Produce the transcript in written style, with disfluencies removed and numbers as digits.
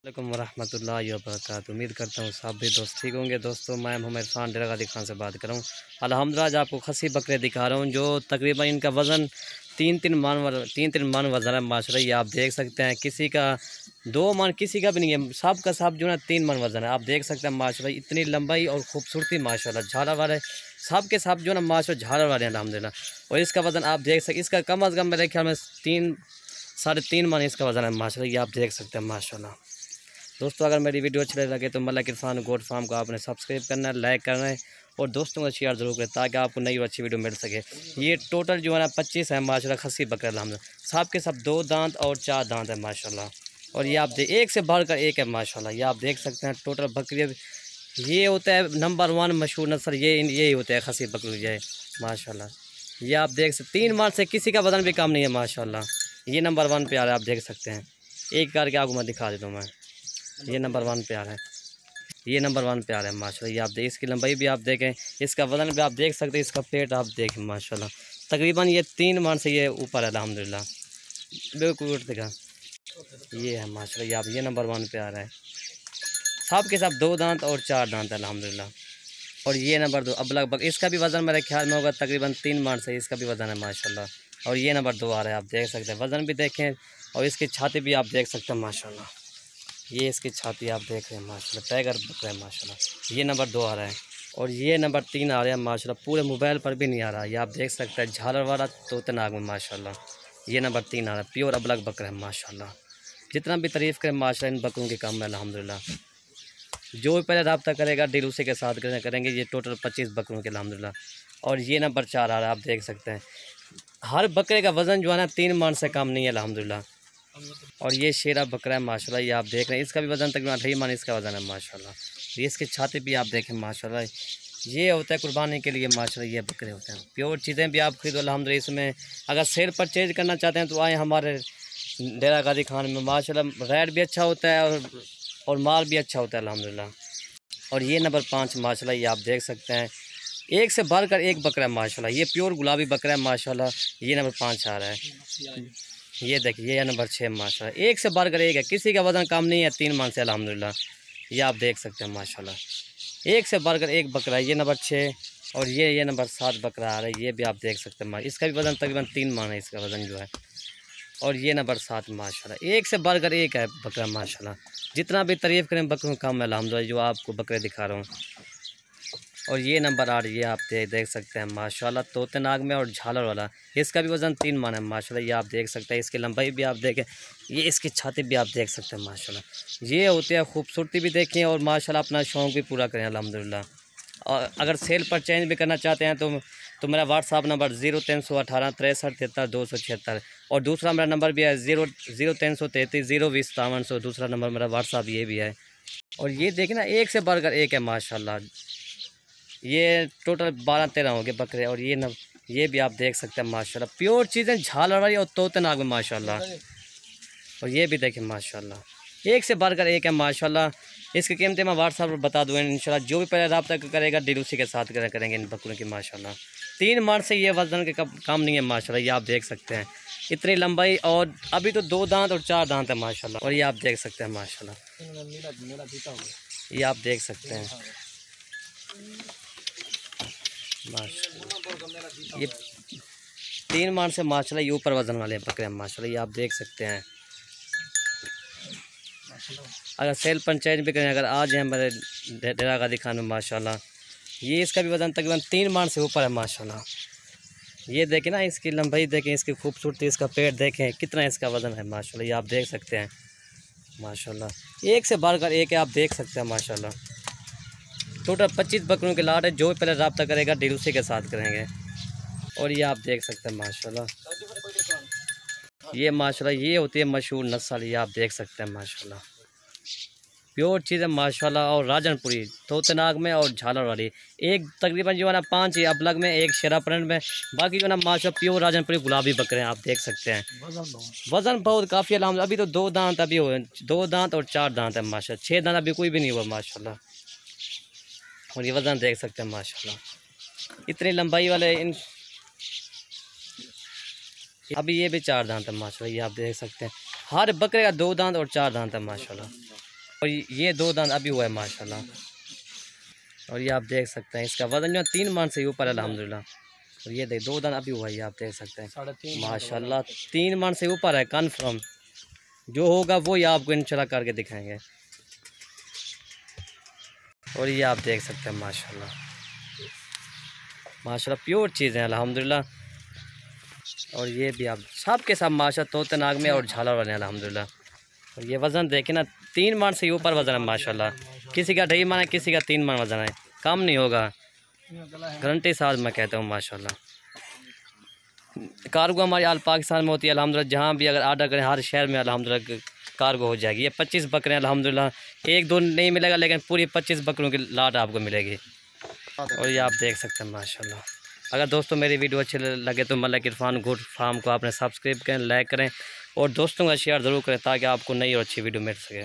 वालेकुम वरहमतुल्लाहि वबरकातुहू। उम्मीद करता हूँ सब भी दोस्त ठीक होंगे। दोस्तों मैं मोहम्मद इरफान डेरा गाजी खान से बात कर रहा हूँ। अल्हम्दुलिल्लाह आज आपको खसी बकरे दिखा रहा हूँ जो तकरीबन इनका वज़न तीन मन वज़न है माशाल्लाह। ये आप देख सकते हैं, किसी का 2 मन किसी का भी नहीं है, सब का सब जो है 3 मन वज़न है। आप देख सकते हैं माशाल्लाह, इतनी लंबाई और खूबसूरती माशाल्लाह। झाड़ा वाले सब के सब जो है ना माशाल्लाह झाड़ा वाले हैं अल्हम्दुलिल्लाह। और इसका वज़न आप देख सकते, इसका कम अज़ कम मेरे ख्याल में 3-3.5 मन इसका वज़न है माशाल्लाह। ये आप देख सकते हैं माशाल्लाह। दोस्तों अगर मेरी वीडियो अच्छी लगे तो मलिक इरफान गोट फार्म को आपने सब्सक्राइब करना है, लाइक करना है और दोस्तों को शेयर ज़रूर करें ताकि आपको नई और अच्छी वीडियो मिल सके। ये टोटल जो है ना 25 है माशाल्लाह खस्सी बकरे अल्हम्दुलिल्लाह। सब के सब 2 दांत और 4 दांत है माशाल्लाह। और ये आप एक से बढ़कर एक है माशाल्लाह। ये आप देख सकते हैं टोटल बकरी ये होता है नंबर 1 मशहूर नस्ल, यही होता है खस्सी बकरी ये माशाल्लाह। ये आप देख सकते 3 मन से किसी का वज़न भी कम नहीं है माशाल्लाह। ये नंबर 1 पे आ रहा है, आप देख सकते हैं। एक करके आपको मैं दिखा देता हूँ मैं। ये नंबर 1 पे आ रहा है, ये नंबर 1 पे आ रहा है माशाल्लाह। ये आप देख, इसकी लंबाई भी आप देखें, इसका वज़न भी आप देख सकते हैं, इसका पेट आप देखें माशाल्लाह। तकरीबन ये 3 मन से ये ऊपर है अल्हम्दुलिल्लाह। बिल्कुल उठ देगा ये है माशाल्लाह। ये आप ये नंबर 1 पे आ रहा है। सब के सब 2 दांत और 4 दांत है अल्हम्दुलिल्लाह। और ये नंबर 2 अब लगभग इसका भी वज़न मेरे ख्याल में होगा तकरीबन 3 मन से इसका भी वज़न है माशाल्लाह। और ये नंबर 2 आ रहा है, आप देख सकते हैं। वज़न भी देखें और इसकी छाती भी आप देख सकते हैं माशाल्लाह। ये इसकी छाती आप देख रहे हैं माशाल्लाह, टाइगर बकरा है माशाल्लाह। ये नंबर 2 आ रहा है और ये नंबर 3 आ रहा है माशाल्लाह। पूरे मोबाइल पर भी नहीं आ रहा, ये आप देख सकते हैं। झालर वाला तोतनाग में माशाल्लाह। ये नंबर 3 आ रहा है, प्योर अबलग बकरा है माशाल्लाह। जितना भी तारीफ़ करें माशाल्लाह इन बकरों के काम में अल्हम्दुलिल्लाह। जो भी पहले रब्ता करेगा डील उसी के साथ करेंगे। ये टोटल 25 बकरों के अल्हम्दुलिल्लाह। और ये नंबर 4 आ रहा है, आप देख सकते हैं। हर बकरे का वज़न जो है ना 3 मन से कम नहीं है अल्हम्दुलिल्लाह। और ये शेरा बकरा है माशाल्लाह। ये आप देख रहे हैं, इसका भी वज़न तकरीबन 28 मन इसका वज़न है माशाल्लाह। ये इसकी छाती भी आप देखें माशाल्लाह। ये होता है कुर्बानी के लिए माशाल्लाह, ये बकरे होते हैं। प्योर चीज़ें भी आप खरीदो अल्हम्दुलिल्लाह। इसमें अगर सेल परचेज करना चाहते हैं तो आए हमारे डेरा गाजी खान में माशाल्लाह। रेट भी अच्छा होता है और माल भी अच्छा होता है अल्हम्दुलिल्लाह। और ये नंबर 5 माशाल्लाह। ये आप देख सकते हैं, एक से बढ़कर एक बकरा है माशाल्लाह। ये प्योर गुलाबी बकरा है माशाल्लाह। ये नंबर 5 आ रहा है। ये देखिए ये नंबर 6 माशाल्लाह। एक से बढ़कर एक है, किसी का वज़न कम नहीं है 3 मन से अल्हम्दुलिल्लाह। ये आप देख सकते हैं माशाल्लाह, एक से बढ़कर एक बकरा है। ये नंबर 6 और ये नंबर 7 बकरा आ रहा है। ये भी आप देख सकते हैं माशाल्लाह। इसका भी वज़न तकरीबन 3 मन है इसका वज़न जो है। और ये नंबर 7 माशाल्लाह। एक से बढ़कर एक है बकरा माशाल्लाह। जितना भी तारीफ़ करें बकरों कम है अल्हम्दुलिल्लाह, जो आपको बकरे दिखा रहा हूँ। और ये नंबर 8 ये आप देख सकते हैं माशाल्लाह, तोतेनाग में और झालर वाला। इसका भी वज़न 3 मन है माशाल्लाह। ये आप देख सकते हैं, इसकी लंबाई भी आप देखें, ये इसकी छाती भी आप देख सकते हैं माशाल्लाह। ये होते हैं खूबसूरती भी देखें और माशाल्लाह अपना शौक़ भी पूरा करें अल्हम्दुलिल्लाह। और अगर सेल पर चेंज भी करना चाहते हैं तो मेरा व्हाट्सअप नंबर 0318 63 73 276 और दूसरा मेरा नंबर भी है 0333 020 5700। दूसरा नंबर मेरा व्हाट्सअप ये भी है। और ये देखें ना, एक से बढ़कर एक है माशाल्लाह। ये टोटल 12-13 हो गए बकरे। और ये भी आप देख सकते हैं माशाल्लाह, प्योर चीज़ें झालर वाली और तोतेनाग में माशाल्लाह। और ये भी देखें माशाल्लाह, एक से बढ़कर एक है माशाल्लाह। इसकी कीमतें मैं व्हाट्सएप पर बता दूँगा इंशाल्लाह। जो भी पहले रब्ता करेगा डील उसी के साथ करेंगे इन बकरों की माशाल्लाह। 3 मन से ये वज़न के काम नहीं है माशाल्लाह। ये आप देख सकते हैं, इतनी लंबाई और अभी तो 2 दांत और 4 दांत है माशाल्लाह। और ये आप देख सकते हैं माशाल्लाह, ये आप देख सकते हैं माशाल्लाह। ये 3 मन से माशाल्लाह ये ऊपर वज़न वाले बकरे हैं माशाल्लाह। ये आप देख सकते हैं। अगर सेल पंचायत भी करें, अगर आज हैं हमारे डेरा गाजी खान में माशाल्लाह। ये इसका भी वज़न तकरीबन 3 मन से ऊपर है माशाल्लाह। ये देखें ना, इसकी लंबाई देखें, इसकी खूबसूरती, इसका पेट देखें, कितना इसका वज़न है माशाल्लाह। ये आप देख सकते हैं माशाल्लाह, एक से बढ़कर एक है, आप देख सकते हैं माशाल्लाह। टोटल 25 बकरों के लाट है। जो भी पहले रब्ता करेगा डील उसी के साथ करेंगे। और ये आप देख सकते हैं माशाल्लाह, ये माशाल्लाह ये होती है मशहूर नस्ल। ये आप देख सकते हैं माशाल्लाह, प्योर चीज़ है माशाल्लाह। और राजनपुरी तोतेनाग में और झालर वाली एक तकरीबन जो है ना 5 अबलग में, एक शेरा प्रिंट में, बाकी जो है ना माशाल्लाह प्योर राजनपुरी गुलाबी बकरे हैं। आप देख सकते हैं वज़न बहुत काफ़ी है। अभी तो 2 दांत अभी हुए, 2 दांत और 4 दांत है माशाल्लाह। 6 दांत अभी कोई भी नहीं हुआ माशाल्लाह। और ये वज़न देख सकते हैं माशाल्लाह, इतनी लंबाई वाले अभी ये भी 4 दांत है माशाल्लाह। ये आप देख सकते हैं, हर बकरे का 2 दांत और 4 दांत है माशाल्लाह। और ये 2 दांत अभी हुआ है माशाल्लाह। और ये आप देख सकते हैं इसका वज़न जो है 3 मन से ऊपर अल्हम्दुलिल्लाह। और ये देख 2 दांत अभी हुआ है, ये आप देख सकते हैं माशाल्लाह 3 मन से ऊपर है कन्फर्म। जो होगा वो ये आपको इंशाल्लाह करके दिखाएंगे। और ये आप देख सकते हैं माशाल्लाह माशाल्लाह प्योर चीज़ें अल्हम्दुलिल्लाह। और ये भी आप सब के सब माशाल्लाह तोते नाग में और झालर वाले हैं अल्हम्दुलिल्लाह। और ये वज़न देखें ना 3 मन से ऊपर वज़न है माशाल्लाह। किसी का 2.5 मन है, किसी का 3 मन वज़न है, कम नहीं होगा, गारंटी साथ मैं कहता हूँ माशाल्लाह। कार्गो हमारी आल पाकिस्तान में होती है अल्हम्दुलिल्लाह। जहाँ भी अगर आर्डर करें हर शहर में अल्हम्दुलिल्लाह कार्गो हो जाएगी। ये 25 बकरे हैं अल्हम्दुलिल्लाह, 1-2 नहीं मिलेगा लेकिन पूरी 25 बकरों की लाट आपको मिलेगी। और ये आप देख सकते हैं माशाल्लाह। अगर दोस्तों मेरी वीडियो अच्छी लगे तो मलिक इरफान गोट फार्म को आपने सब्सक्राइब करें, लाइक करें और दोस्तों का शेयर ज़रूर करें ताकि आपको नई और अच्छी वीडियो मिल सके।